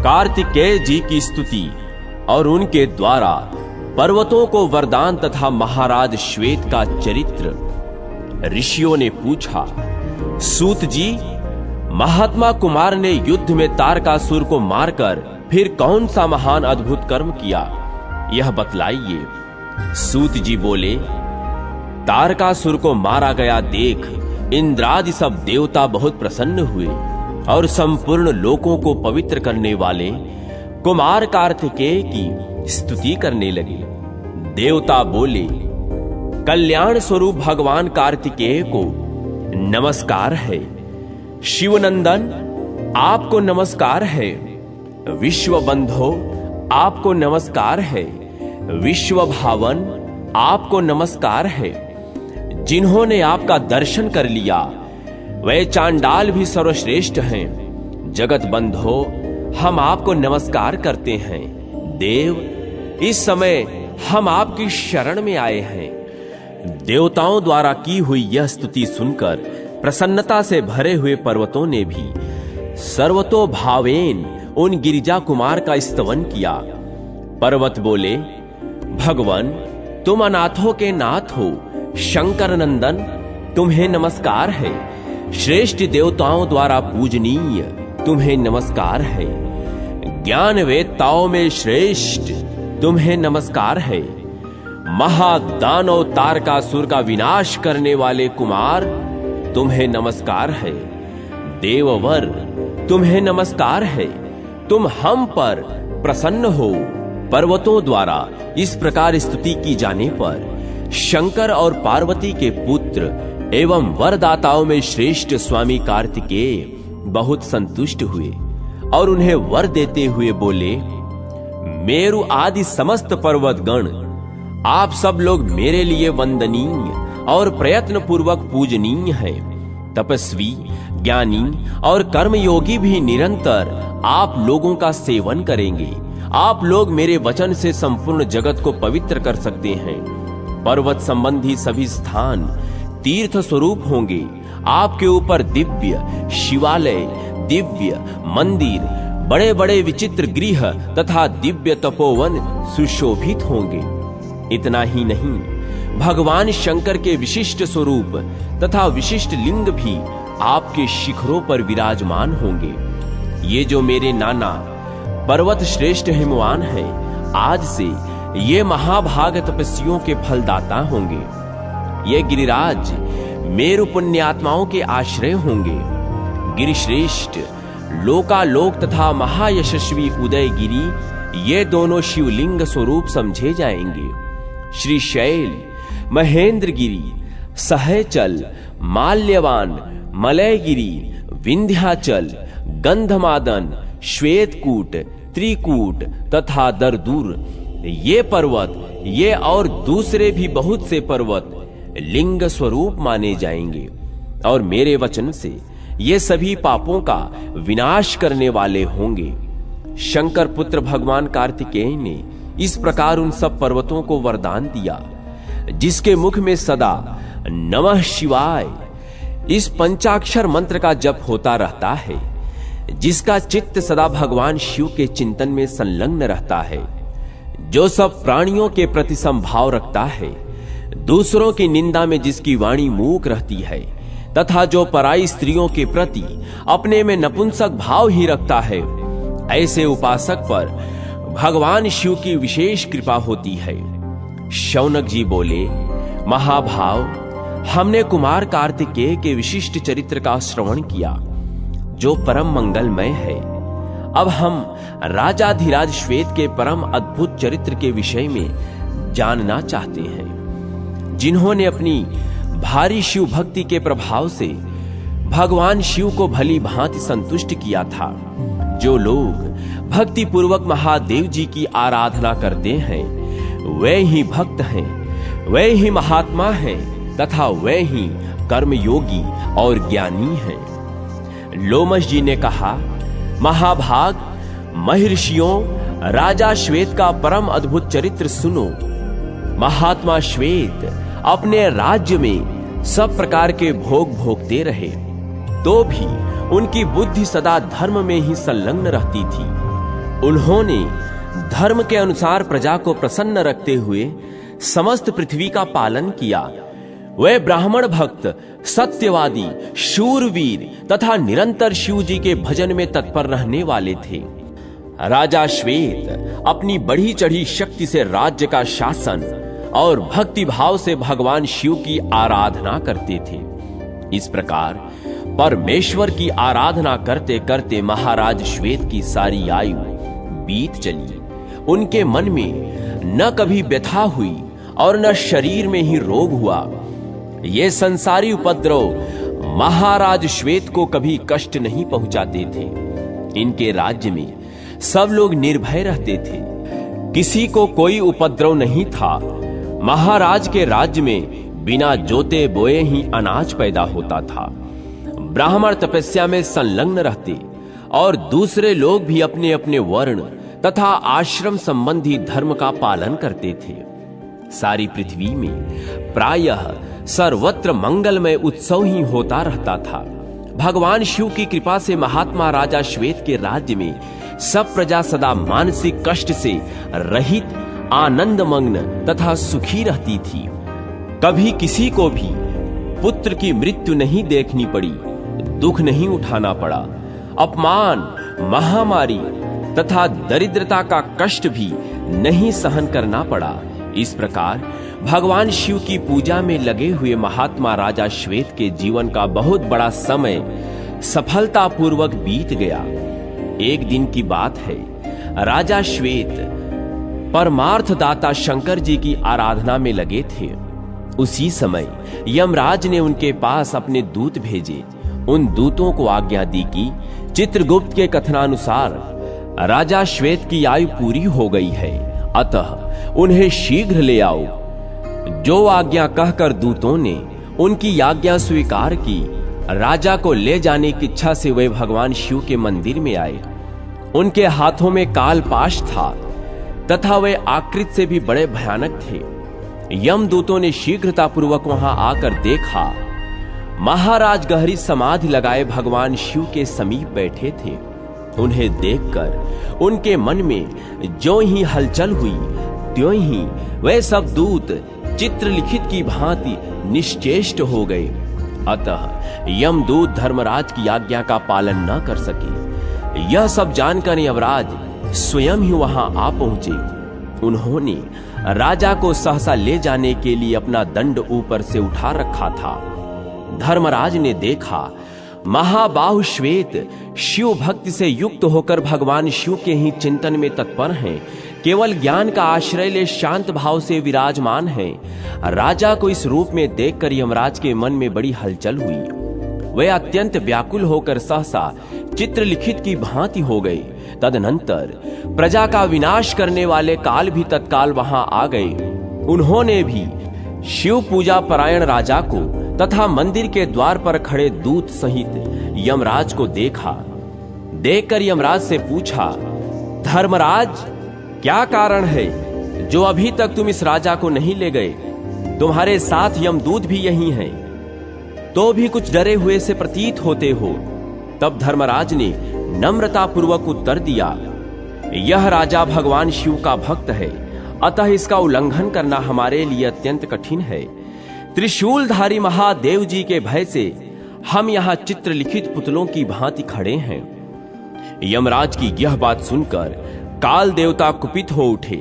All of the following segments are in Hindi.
कार्तिकेय जी की स्तुति और उनके द्वारा पर्वतों को वरदान तथा महाराज श्वेत का चरित्र। ऋषियों ने पूछा, सूत जी, महात्मा कुमार ने युद्ध में तारकासुर को मारकर फिर कौन सा महान अद्भुत कर्म किया, यह बतलाइए। सूत जी बोले, तारकासुर को मारा गया देख इंद्रादि सब देवता बहुत प्रसन्न हुए और संपूर्ण लोकों को पवित्र करने वाले कुमार कार्तिकेय की स्तुति करने लगे। देवता बोले, कल्याण स्वरूप भगवान कार्तिकेय को नमस्कार है। शिवनंदन, आपको नमस्कार है। विश्व बंधो, आपको नमस्कार है। विश्व भावन, आपको नमस्कार है। जिन्होंने आपका दर्शन कर लिया वे चांडाल भी सर्वश्रेष्ठ हैं। जगत बंधो, हम आपको नमस्कार करते हैं। देव, इस समय हम आपकी शरण में आए हैं। देवताओं द्वारा की हुई यह स्तुति सुनकर प्रसन्नता से भरे हुए पर्वतों ने भी सर्वतो भावेन उन गिरिजा कुमार का स्तवन किया। पर्वत बोले, भगवान, तुम अनाथों के नाथ हो। शंकर नंदन, तुम्हें नमस्कार है। श्रेष्ठ देवताओं द्वारा पूजनीय तुम्हें नमस्कार है। ज्ञान वेत्ताओं में श्रेष्ठ तुम्हें नमस्कार है। महादानव तारकासुर का विनाश करने वाले कुमार, तुम्हें नमस्कार है। देववर, तुम्हें नमस्कार है। तुम हम पर प्रसन्न हो। पर्वतों द्वारा इस प्रकार स्तुति की जाने पर शंकर और पार्वती के पुत्र एवं वरदाताओं में श्रेष्ठ स्वामी कार्तिकेय बहुत संतुष्ट हुए और उन्हें वर देते हुए बोले, मेरु आदि समस्त पर्वतगण, आप सब लोग मेरे लिए वंदनीय और प्रयत्न पूर्वक पूजनीय हैं। तपस्वी, ज्ञानी और कर्मयोगी भी निरंतर आप लोगों का सेवन करेंगे। आप लोग मेरे वचन से संपूर्ण जगत को पवित्र कर सकते हैं। पर्वत संबंधी सभी स्थान तीर्थ स्वरूप होंगे। आपके ऊपर दिव्य शिवालय, दिव्य मंदिर, बड़े बड़े विचित्र गृह तथा दिव्य तपोवन सुशोभित होंगे। इतना ही नहीं, भगवान शंकर के विशिष्ट स्वरूप तथा विशिष्ट लिंग भी आपके शिखरों पर विराजमान होंगे। ये जो मेरे नाना पर्वत श्रेष्ठ हिमवान है, आज से ये महाभाग तपस्वियों के फलदाता होंगे। ये गिरिराज मेरु पुण्यात्माओं के आश्रय होंगे। गिरिश्रेष्ठ, लोकालोक तथा महायशस्वी उदयगिरी, ये दोनों शिवलिंग स्वरूप समझे जाएंगे। श्री शैल, महेंद्रगिरी, सहचल, माल्यवान, मलयगिरी, विंध्याचल, गंधमादन, श्वेतकूट, त्रिकूट तथा दरदूर, ये पर्वत, ये और दूसरे भी बहुत से पर्वत लिंग स्वरूप माने जाएंगे और मेरे वचन से ये सभी पापों का विनाश करने वाले होंगे। शंकर पुत्र भगवान कार्तिकेय ने इस प्रकार उन सब पर्वतों को वरदान दिया, जिसके मुख में सदा नमः शिवाय इस पंचाक्षर मंत्र का जप होता रहता है, जिसका चित्त सदा भगवान शिव के चिंतन में संलग्न रहता है, जो सब प्राणियों के प्रति समभाव रखता है, दूसरों की निंदा में जिसकी वाणी मूक रहती है तथा जो पराई स्त्रियों के प्रति अपने में नपुंसक भाव ही रखता है, ऐसे उपासक पर भगवान शिव की विशेष कृपा होती है। शौनक जी बोले, महाभाव, हमने कुमार कार्तिकेय के विशिष्ट चरित्र का श्रवण किया, जो परम मंगलमय है। अब हम राजाधिराज श्वेत के परम अद्भुत चरित्र के विषय में जानना चाहते हैं, जिन्होंने अपनी भारी शिव भक्ति के प्रभाव से भगवान शिव को भली भांति संतुष्ट किया था। जो लोग भक्ति पूर्वक महादेव जी की आराधना करते हैं, वे ही भक्त हैं, वे ही महात्मा हैं तथा वे ही कर्मयोगी और ज्ञानी हैं। लोमश जी ने कहा, महाभाग, महर्षियों, राजा श्वेत का परम अद्भुत चरित्र सुनो। महात्मा श्वेत अपने राज्य में सब प्रकार के भोग भोगते रहे, तो भी उनकी बुद्धि सदा धर्म में ही संलग्न रहती थी। उन्होंने धर्म के अनुसार प्रजा को प्रसन्न रखते हुए समस्त पृथ्वी का पालन किया। वे ब्राह्मण भक्त, सत्यवादी, शूरवीर तथा निरंतर शिव जी के भजन में तत्पर रहने वाले थे। राजा श्वेत अपनी बढ़ी चढ़ी शक्ति से राज्य का शासन और भक्ति भाव से भगवान शिव की आराधना करते थे। इस प्रकार परमेश्वर की आराधना करते करते महाराज श्वेत की सारी आयु बीत चली। उनके मन में न कभी व्यथा हुई और न शरीर में ही रोग हुआ। ये संसारी उपद्रव महाराज श्वेत को कभी कष्ट नहीं पहुंचाते थे। इनके राज्य में सब लोग निर्भय रहते थे, किसी को कोई उपद्रव नहीं था। महाराज के राज्य में बिना जोते बोए ही अनाज पैदा होता था। ब्राह्मण तपस्या में संलग्न रहते और दूसरे लोग भी अपने अपने वर्ण तथा आश्रम संबंधी धर्म का पालन करते थे। सारी पृथ्वी में प्रायः सर्वत्र मंगलमय उत्सव ही होता रहता था। भगवान शिव की कृपा से महात्मा राजा श्वेत के राज्य में सब प्रजा सदा मानसिक कष्ट से रहित, आनंदमग्न तथा सुखी रहती थी। कभी किसी को भी पुत्र की मृत्यु नहीं देखनी पड़ी, दुख नहीं उठाना पड़ा, अपमान, महामारी तथा दरिद्रता का कष्ट भी नहीं सहन करना पड़ा। इस प्रकार भगवान शिव की पूजा में लगे हुए महात्मा राजा श्वेत के जीवन का बहुत बड़ा समय सफलतापूर्वक बीत गया। एक दिन की बात है, राजा श्वेत परमार्थदाता शंकर जी की आराधना में लगे थे। उसी समय यमराज ने उनके पास अपने दूत भेजे। उन दूतों को आज्ञा दी कि चित्रगुप्त के कथनानुसार राजा श्वेत की आयु पूरी हो गई है, अतः उन्हें शीघ्र ले आओ। जो आज्ञा कहकर दूतों ने उनकी आज्ञा स्वीकार की। राजा को ले जाने की इच्छा से वे भगवान शिव के मंदिर में आए। उनके हाथों में कालपाश था तथा वे आकृति से भी बड़े भयानक थे। यमदूतों ने शीघ्रतापूर्वक वहां आकर देखा, महाराज गहरी समाधि लगाए भगवान शिव के समीप बैठे थे। उन्हें देखकर उनके मन में जो ही हलचल हुई, त्यों ही वे सब दूत चित्रलिखित की भांति निश्चेष्ट हो गए। अतः यमदूत धर्मराज की आज्ञा का पालन न कर सके। यह सब जानकर यमराज स्वयं ही वहां आ पहुंचे। उन्होंने राजा को सहसा ले जाने के लिए अपना दंड ऊपर से उठा रखा था। धर्मराज ने देखा, महाबाहु श्वेत शिव भक्ति से युक्त होकर भगवान शिव के ही चिंतन में तत्पर हैं, केवल ज्ञान का आश्रय ले शांत भाव से विराजमान हैं। राजा को इस रूप में देखकर यमराज के मन में बड़ी हलचल हुई। वे अत्यंत व्याकुल होकर सहसा चित्रलिखित की भांति हो गए। तदनंतर प्रजा का विनाश करने वाले काल भी तत्काल वहां आ गए। उन्होंने भी शिव पूजा परायण राजा को तथा मंदिर के द्वार पर खड़े दूत सहित यमराज को देखा। देखकर यमराज से पूछा, धर्मराज, क्या कारण है जो अभी तक तुम इस राजा को नहीं ले गए? तुम्हारे साथ यमदूत भी यहीं हैं, तो भी कुछ डरे हुए से प्रतीत होते हो। तब धर्मराज ने नम्रता पूर्वक उत्तर दिया, यह राजा भगवान शिव का भक्त है, अतः इसका उल्लंघन करना हमारे लिए अत्यंत कठिन है। त्रिशूलधारी महादेव जी के भय से हम यहाँ चित्रलिखित पुतलों की भांति खड़े हैं। यमराज की यह बात सुनकर काल देवता कुपित हो उठे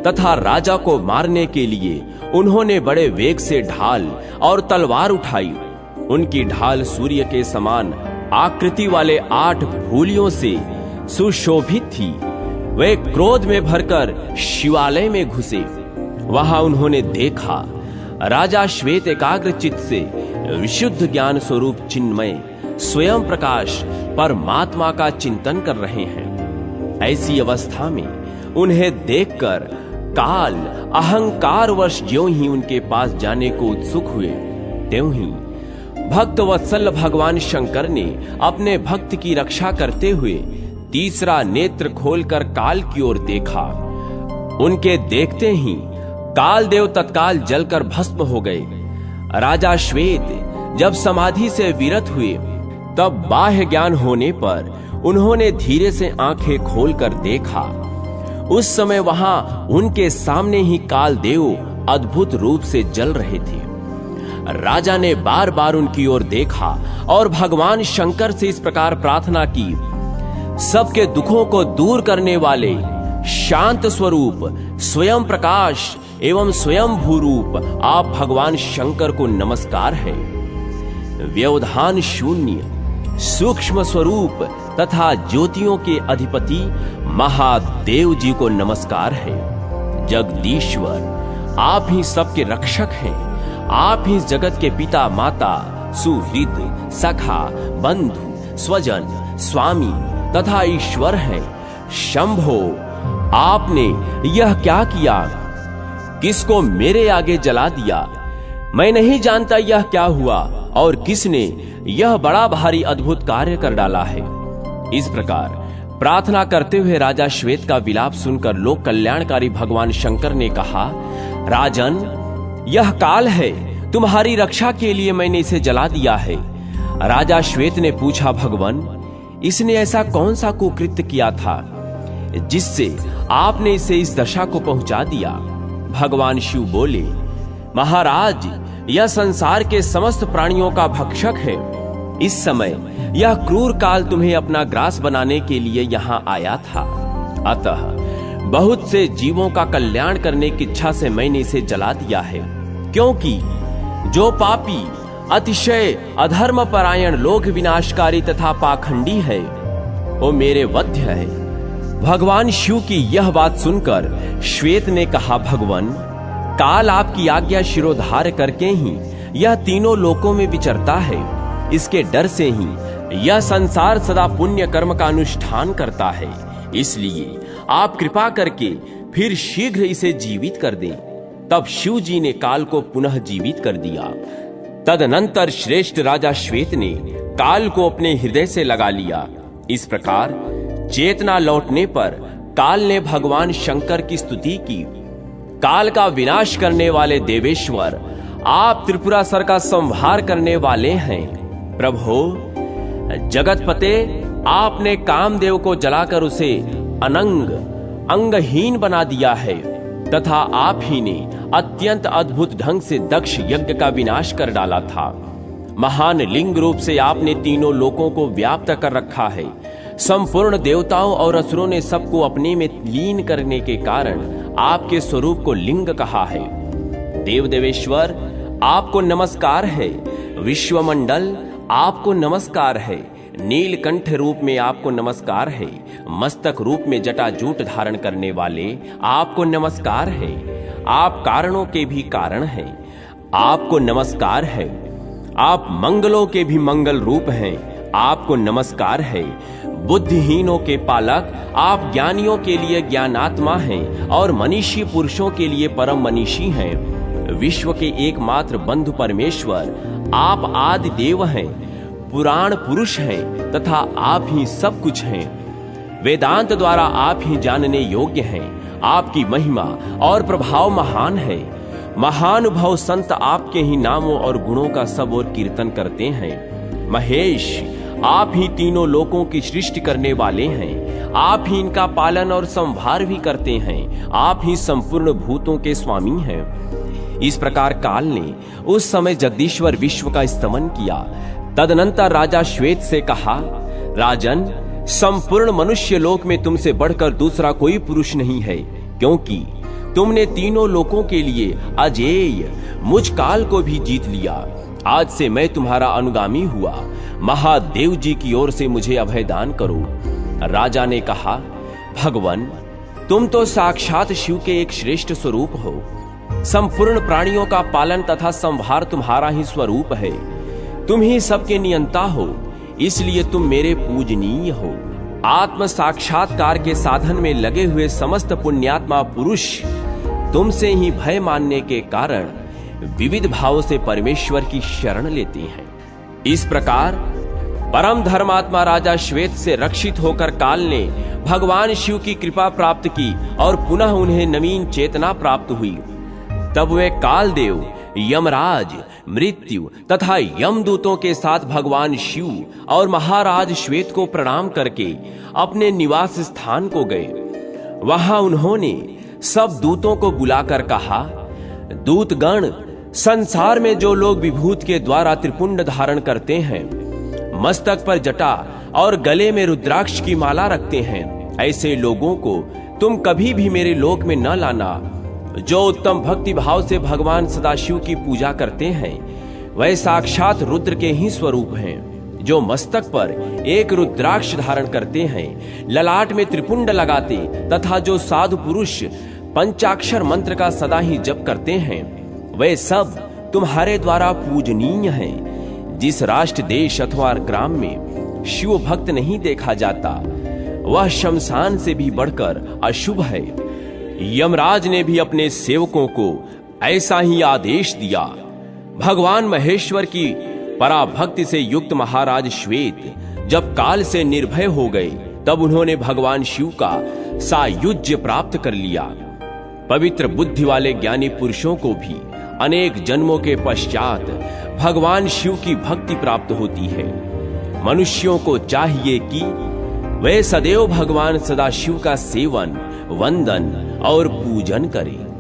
तथा राजा को मारने के लिए उन्होंने बड़े वेग से ढाल और तलवार उठाई। उनकी ढाल सूर्य के समान आकृति वाले 8 फूलियों से सुशोभित थी। वे क्रोध में भरकर शिवालय में घुसे। वहां उन्होंने देखा, राजा श्वेत एकाग्र चित्त से विशुद्ध ज्ञान स्वरूप चिन्मय स्वयं प्रकाश परमात्मा का चिंतन कर रहे हैं। ऐसी अवस्था में उन्हें देखकर काल अहंकारवश ज्यों ही उनके पास जाने को उत्सुक हुए, त्यों ही भक्त वत्सल भगवान शंकर ने अपने भक्त की रक्षा करते हुए तीसरा नेत्र खोलकर काल की ओर देखा। उनके देखते ही कालदेव तत्काल जलकर भस्म हो गए। राजा श्वेत जब समाधि से विरत हुए, तब बाह्य ज्ञान होने पर उन्होंने धीरे से आंखें खोलकर देखा। उस समय वहां उनके सामने ही कालदेव अद्भुत रूप से जल रहे थे। राजा ने बार बार उनकी ओर देखा और भगवान शंकर से इस प्रकार प्रार्थना की, सबके दुखों को दूर करने वाले शांत स्वरूप, स्वयं प्रकाश एवं स्वयं भूरूप आप भगवान शंकर को नमस्कार है। व्यवधान शून्य, सूक्ष्म स्वरूप तथा ज्योतियों के अधिपति महादेव जी को नमस्कार है। जगदीश्वर, आप ही सबके रक्षक हैं। आप ही जगत के पिता माता, सुहृद, सखा, बंधु, स्वजन, स्वामी तथा ईश्वर हैं। शंभो, आपने यह क्या किया? किसको मेरे आगे जला दिया? मैं नहीं जानता यह क्या हुआ और किसने यह बड़ा भारी अद्भुत कार्य कर डाला है। इस प्रकार प्रार्थना करते हुए राजा श्वेत का विलाप सुनकर लोक कल्याणकारी भगवान शंकर ने कहा, राजन, यह काल है, तुम्हारी रक्षा के लिए मैंने इसे जला दिया है। राजा श्वेत ने पूछा, भगवान, इसने ऐसा कौन सा कुकृत्य किया था जिससे आपने इसे इस दशा को पहुंचा दिया? भगवान शिव बोले, महाराज, यह संसार के समस्त प्राणियों का भक्षक है। इस समय यह क्रूर काल तुम्हें अपना ग्रास बनाने के लिए यहां आया था। अतः बहुत से जीवों का कल्याण करने की इच्छा से मैंने इसे जला दिया है, क्योंकि जो पापी, अतिशय अधर्म परायण, लोक विनाशकारी तथा पाखंडी है, वो मेरे वध्य है। भगवान शिव की यह बात सुनकर श्वेत ने कहा, भगवान, काल आपकी आज्ञा शिरोधार करके ही यह तीनों लोकों में विचरता है। इसके डर से ही यह संसार सदा पुण्य कर्म का अनुष्ठान करता है। इसलिए आप कृपा करके फिर शीघ्र इसे जीवित कर दें। तब शिव जी ने काल को पुनः जीवित कर दिया। तदनंतर श्रेष्ठ राजा श्वेत ने काल को अपने हृदय से लगा लिया। इस प्रकार चेतना लौटने पर काल ने भगवान शंकर की स्तुति की। काल का विनाश करने वाले देवेश्वर, आप त्रिपुरासुर का संहार करने वाले हैं। प्रभो, जगतपते, आपने कामदेव को जलाकर उसे अंगहीन बना दिया है तथा आप ही ने अत्यंत अद्भुत ढंग से दक्ष यज्ञ का विनाश कर डाला था। महान लिंग रूप से आपने तीनों लोकों को व्याप्त कर रखा है। संपूर्ण देवताओं और असुरों ने सबको अपने में लीन करने के कारण आपके स्वरूप को लिंग कहा है। देव देवेश्वर, आपको नमस्कार है। विश्वमंडल, आपको नमस्कार है। नीलकंठ रूप में आपको नमस्कार है। मस्तक रूप में जटाजूट धारण करने वाले आपको नमस्कार है। आप कारणों के भी कारण हैं, आपको नमस्कार है। आप मंगलों के भी मंगल रूप हैं, आपको नमस्कार है। बुद्धिहीनों के पालक, आप ज्ञानियों के लिए ज्ञानात्मा हैं और मनीषी पुरुषों के लिए परम मनीषी हैं। विश्व के एकमात्र बंधु परमेश्वर, आप आदि देव हैं, पुराण पुरुष हैं तथा आप ही सब कुछ हैं। वेदांत द्वारा आप ही जानने योग्य हैं। आपकी महिमा और प्रभाव महान है। महानुभाव संत आपके ही नामों और गुणों का सब और कीर्तन करते हैं। महेश, आप ही तीनों लोकों की सृष्टि करने वाले हैं। आप ही इनका पालन और संभार भी करते हैं। आप ही संपूर्ण भूतों के स्वामी हैं। इस प्रकार काल ने उस समय जगदीश्वर विश्व का स्तमन किया। तदनंतर राजा श्वेत से कहा, राजन, संपूर्ण मनुष्य लोक में तुमसे बढ़कर दूसरा कोई पुरुष नहीं है, क्योंकि तुमने तीनों लोकों के लिए अजेय मुझ काल को भी जीत लिया। आज से मैं तुम्हारा अनुगामी हुआ। महादेव जी की ओर से मुझे अभय दान करो। राजा ने कहा, भगवान, तुम तो साक्षात शिव के एक श्रेष्ठ स्वरूप हो। संपूर्ण प्राणियों का पालन तथा संहार तुम्हारा ही स्वरूप है। तुम ही सबके नियंता हो, इसलिए तुम मेरे पूजनीय हो। आत्म साक्षात्कार के साधन में लगे हुए समस्त पुण्यात्मा पुरुष तुमसे ही भय मानने के कारण विविध भावों से परमेश्वर की शरण लेते हैं। इस प्रकार परम धर्मात्मा राजा श्वेत से रक्षित होकर काल ने भगवान शिव की कृपा प्राप्त की और पुनः उन्हें नवीन चेतना प्राप्त हुई। तब वे कालदेव, यमराज, मृत्यु तथा यमदूतों के साथ भगवान शिव और महाराज श्वेत को प्रणाम करके अपने निवास स्थान को गए। वहां उन्होंने सब दूतों को बुलाकर कहा, दूतगण, संसार में जो लोग विभूत के द्वारा त्रिपुंड धारण करते हैं, मस्तक पर जटा और गले में रुद्राक्ष की माला रखते हैं, ऐसे लोगों को तुम कभी भी मेरे लोक में न लाना। जो उत्तम भक्ति भाव से भगवान सदाशिव की पूजा करते हैं, वह साक्षात रुद्र के ही स्वरूप हैं। जो मस्तक पर एक रुद्राक्ष धारण करते हैं, ललाट में त्रिपुंड लगाते तथा जो साधु पुरुष पंचाक्षर मंत्र का सदा ही जप करते हैं, वे सब तुम्हारे द्वारा पूजनीय हैं। जिस राष्ट्र, देश अथवा ग्राम में शिव भक्त नहीं देखा जाता, वह शमशान से भी बढ़कर अशुभ है। यमराज ने भी अपने सेवकों को ऐसा ही आदेश दिया। भगवान महेश्वर की पराभक्ति से युक्त महाराज श्वेत जब काल से निर्भय हो गए, तब उन्होंने भगवान शिव का सायुज्य प्राप्त कर लिया। पवित्र बुद्धि वाले ज्ञानी पुरुषों को भी अनेक जन्मों के पश्चात भगवान शिव की भक्ति प्राप्त होती है। मनुष्यों को चाहिए कि वे सदैव भगवान सदाशिव का सेवन, वंदन और पूजन करें।